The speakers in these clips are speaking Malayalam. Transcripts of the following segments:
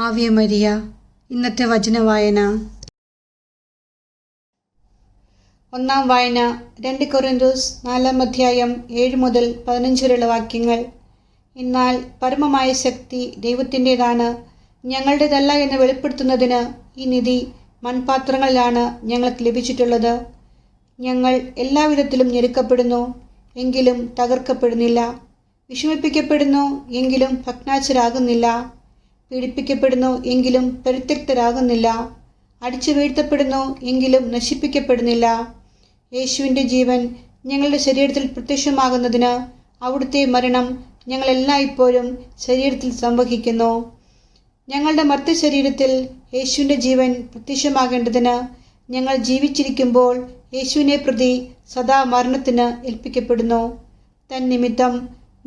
Ave Maria. ഇന്നത്തെ വചനവായന. ഒന്നാം വായന 2 കൊരിന്ത്യസ് 4 അധ്യായം 7 മുതൽ 15 വരെയുള്ള വാക്യങ്ങൾ. എന്നാൽ പരമമായ ശക്തി ദൈവത്തിൻ്റെതാണ്, ഞങ്ങളുടേതല്ല എന്ന് വെളിപ്പെടുത്തുന്നതിന് ഈ നിധി മൺപാത്രങ്ങളിലാണ് ഞങ്ങൾക്ക് ലഭിച്ചിട്ടുള്ളത്. ഞങ്ങൾ എല്ലാവിധത്തിലും ഞെരുക്കപ്പെടുന്നു, എങ്കിലും തകർക്കപ്പെടുന്നില്ല; വിഷമിപ്പിക്കപ്പെടുന്നു, എങ്കിലും ഭഗ്നാശരാകുന്നില്ല; പീഡിപ്പിക്കപ്പെടുന്നു, എങ്കിലും പരിത്യക്തരാകുന്നില്ല; അടിച്ചു വീഴ്ത്തപ്പെടുന്നു, എങ്കിലും നശിപ്പിക്കപ്പെടുന്നില്ല. യേശുവിൻ്റെ ജീവൻ ഞങ്ങളുടെ ശരീരത്തിൽ പ്രത്യക്ഷമാകുന്നതിന് അവിടുത്തെ മരണം ഞങ്ങളെല്ലായ്പ്പോഴും ശരീരത്തിൽ സംവഹിക്കുന്നു. ഞങ്ങളുടെ മർത്യശരീരത്തിൽ യേശുവിൻ്റെ ജീവൻ പ്രത്യക്ഷമാകേണ്ടതിന് ഞങ്ങൾ ജീവിച്ചിരിക്കുമ്പോൾ യേശുവിനെ പ്രതി സദാ മരണത്തിന് ഏൽപ്പിക്കപ്പെടുന്നു. തന്നിമിത്തം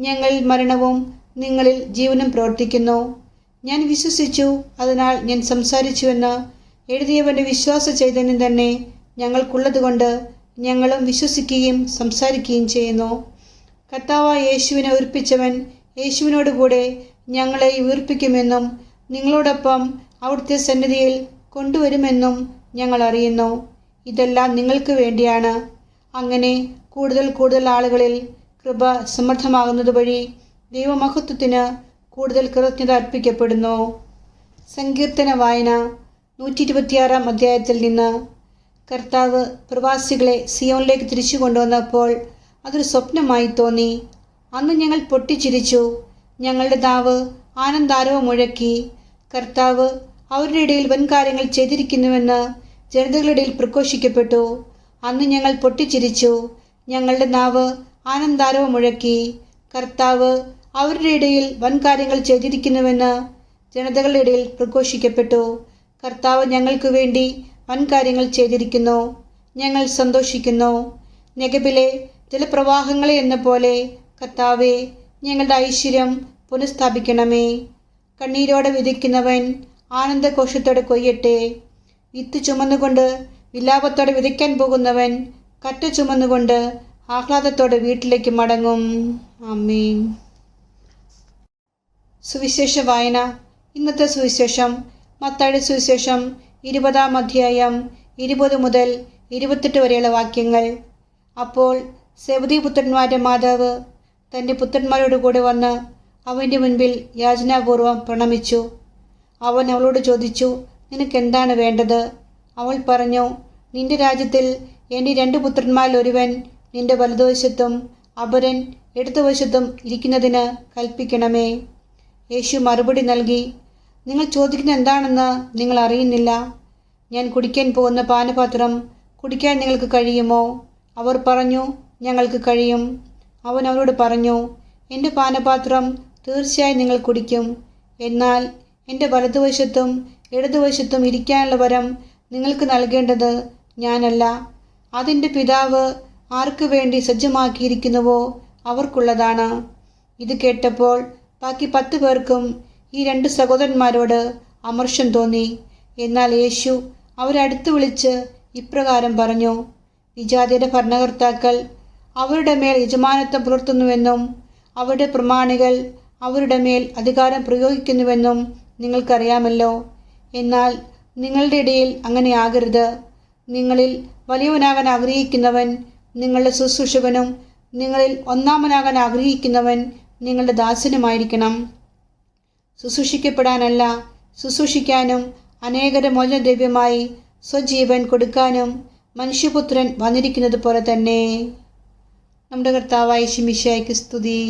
ഞങ്ങളിൽ മരണവും നിങ്ങളിൽ ജീവനും പ്രവർത്തിക്കുന്നു. ഞാൻ വിശ്വസിച്ചു, അതിനാൽ ഞാൻ സംസാരിച്ചുവെന്ന് എഴുതിയവൻ്റെ വിശ്വാസ ചൈതന്യം തന്നെ ഞങ്ങൾക്കുള്ളതുകൊണ്ട് ഞങ്ങളും വിശ്വസിക്കുകയും സംസാരിക്കുകയും ചെയ്യുന്നു. കർത്താവായ യേശുവിനെ ഉയർപ്പിച്ചവൻ യേശുവിനോടുകൂടെ ഞങ്ങളെ ഉയർപ്പിക്കുമെന്നും നിങ്ങളോടൊപ്പം അവിടുത്തെ സന്നിധിയിൽ കൊണ്ടുവരുമെന്നും ഞങ്ങൾ അറിയുന്നു. ഇതെല്ലാം നിങ്ങൾക്ക് വേണ്ടിയാണ്. അങ്ങനെ കൂടുതൽ ആളുകളിൽ കൃപ സമൃദ്ധമാകുന്നത് വഴി ദൈവമഹത്വത്തിന് കൂടുതൽ കൃതജ്ഞത അർപ്പിക്കപ്പെടുന്നു. സങ്കീർത്തന വായന 126 അധ്യായത്തിൽ നിന്ന്. കർത്താവ് പ്രവാസികളെ സിയോനിലേക്ക് തിരിച്ചു കൊണ്ടുവന്നപ്പോൾ അതൊരു സ്വപ്നമായി തോന്നി. അന്ന് ഞങ്ങൾ പൊട്ടിച്ചിരിച്ചു, ഞങ്ങളുടെ നാവ് ആനന്ദാരവം മുഴക്കി. കർത്താവ് അവരുടെ ഇടയിൽ വൻകാര്യങ്ങൾ ചെയ്തിരിക്കുന്നുവെന്ന് ജനതകളുടെ ഇടയിൽ പ്രഘോഷിക്കപ്പെട്ടു. അന്ന് ഞങ്ങൾ പൊട്ടിച്ചിരിച്ചു, ഞങ്ങളുടെ നാവ് ആനന്ദാരവം മുഴക്കി. കർത്താവ് അവരുടെ ഇടയിൽ വൻകാര്യങ്ങൾ ചെയ്തിരിക്കുന്നുവെന്ന് ജനതകളുടെ ഇടയിൽ പ്രഘോഷിക്കപ്പെട്ടു. കർത്താവ് ഞങ്ങൾക്ക് വേണ്ടി വൻകാര്യങ്ങൾ ചെയ്തിരിക്കുന്നു, ഞങ്ങൾ സന്തോഷിക്കുന്നു. നെഗബിലെ ജലപ്രവാഹങ്ങളെ എന്ന പോലെ കർത്താവെ, ഞങ്ങളുടെ ഐശ്വര്യം പുനഃസ്ഥാപിക്കണമേ. കണ്ണീരോടെ വിതയ്ക്കുന്നവൻ ആനന്ദഘോഷത്തോടെ കൊയ്യട്ടെ. വിത്ത് ചുമന്നുകൊണ്ട് വിലാപത്തോടെ വിതയ്ക്കാൻ പോകുന്നവൻ കറ്റ ചുമന്നുകൊണ്ട് ആഹ്ലാദത്തോടെ വീട്ടിലേക്ക് മടങ്ങും. ആമേൻ. സുവിശേഷ വായന. ഇന്നത്തെ സുവിശേഷം മത്തായിയുടെ സുവിശേഷം 20 അധ്യായം 20 മുതൽ 28 വരെയുള്ള വാക്യങ്ങൾ. അപ്പോൾ സെബദി പുത്രന്മാരുടെ മാതാവ് തൻ്റെ പുത്രന്മാരോട് കൂടെ വന്ന് അവൻ്റെ മുൻപിൽ യാചനാപൂർവം പ്രണമിച്ചു. അവൻ അവളോട് ചോദിച്ചു, നിനക്കെന്താണ് വേണ്ടത്? അവൾ പറഞ്ഞു, നിന്റെ രാജ്യത്തിൽ എൻ്റെ 2 പുത്രന്മാരിൽ ഒരുവൻ നിന്റെ വലതുവശത്തും അപരൻ ഇടതുവശത്തും ഇരിക്കുന്നതിന് കൽപ്പിക്കണമേ. യേശു മറുപടി നൽകി, നിങ്ങൾ ചോദിക്കുന്നത് എന്താണെന്ന് നിങ്ങൾ അറിയുന്നില്ല. ഞാൻ കുടിക്കാൻ പോകുന്ന പാനപാത്രം കുടിക്കാൻ നിങ്ങൾക്ക് കഴിയുമോ? അവർ പറഞ്ഞു, ഞങ്ങൾക്ക് കഴിയും. അവൻ അവരോട് പറഞ്ഞു, എൻ്റെ പാനപാത്രം തീർച്ചയായും നിങ്ങൾ കുടിക്കും. എന്നാൽ എൻ്റെ വലതുവശത്തും ഇടതുവശത്തും ഇരിക്കാനുള്ള വരം നിങ്ങൾക്ക് നൽകേണ്ടത് ഞാനല്ല, അതിൻ്റെ പിതാവ് ആർക്കു വേണ്ടി സജ്ജമാക്കിയിരിക്കുന്നുവോ അവർക്കുള്ളതാണ്. ഇത് കേട്ടപ്പോൾ ബാക്കി 10 പേർക്കും ഈ 2 സഹോദരന്മാരോട് അമർഷം തോന്നി. എന്നാൽ യേശു അവരെ അടുത്ത് വിളിച്ച് ഇപ്രകാരം പറഞ്ഞു, വിജാതിയുടെ ഭരണകർത്താക്കൾ അവരുടെ മേൽ യജമാനത്വം പുലർത്തുന്നുവെന്നും അവരുടെ പ്രമാണികൾ അവരുടെ മേൽ അധികാരം പ്രയോഗിക്കുന്നുവെന്നും നിങ്ങൾക്കറിയാമല്ലോ. എന്നാൽ നിങ്ങളുടെ ഇടയിൽ അങ്ങനെ ആകരുത്. നിങ്ങളിൽ വലിയവനാകാൻ ആഗ്രഹിക്കുന്നവൻ നിങ്ങളുടെ ശുശ്രൂഷകനും നിങ്ങളിൽ ഒന്നാമനാകാൻ ആഗ്രഹിക്കുന്നവൻ നിങ്ങളുടെ ദാസനുമായിരിക്കണം. ശുശ്രൂഷിക്കപ്പെടാനല്ല, ശുശ്രൂഷിക്കാനും അനേകരെ മോചനദ്രവ്യമായി സ്വജീവൻ കൊടുക്കാനും മനുഷ്യപുത്രൻ വന്നിരിക്കുന്നത് പോലെ തന്നെ. നമ്മുടെ കർത്താവായ യേശു മിശിഹായ്ക്ക് സ്തുതി.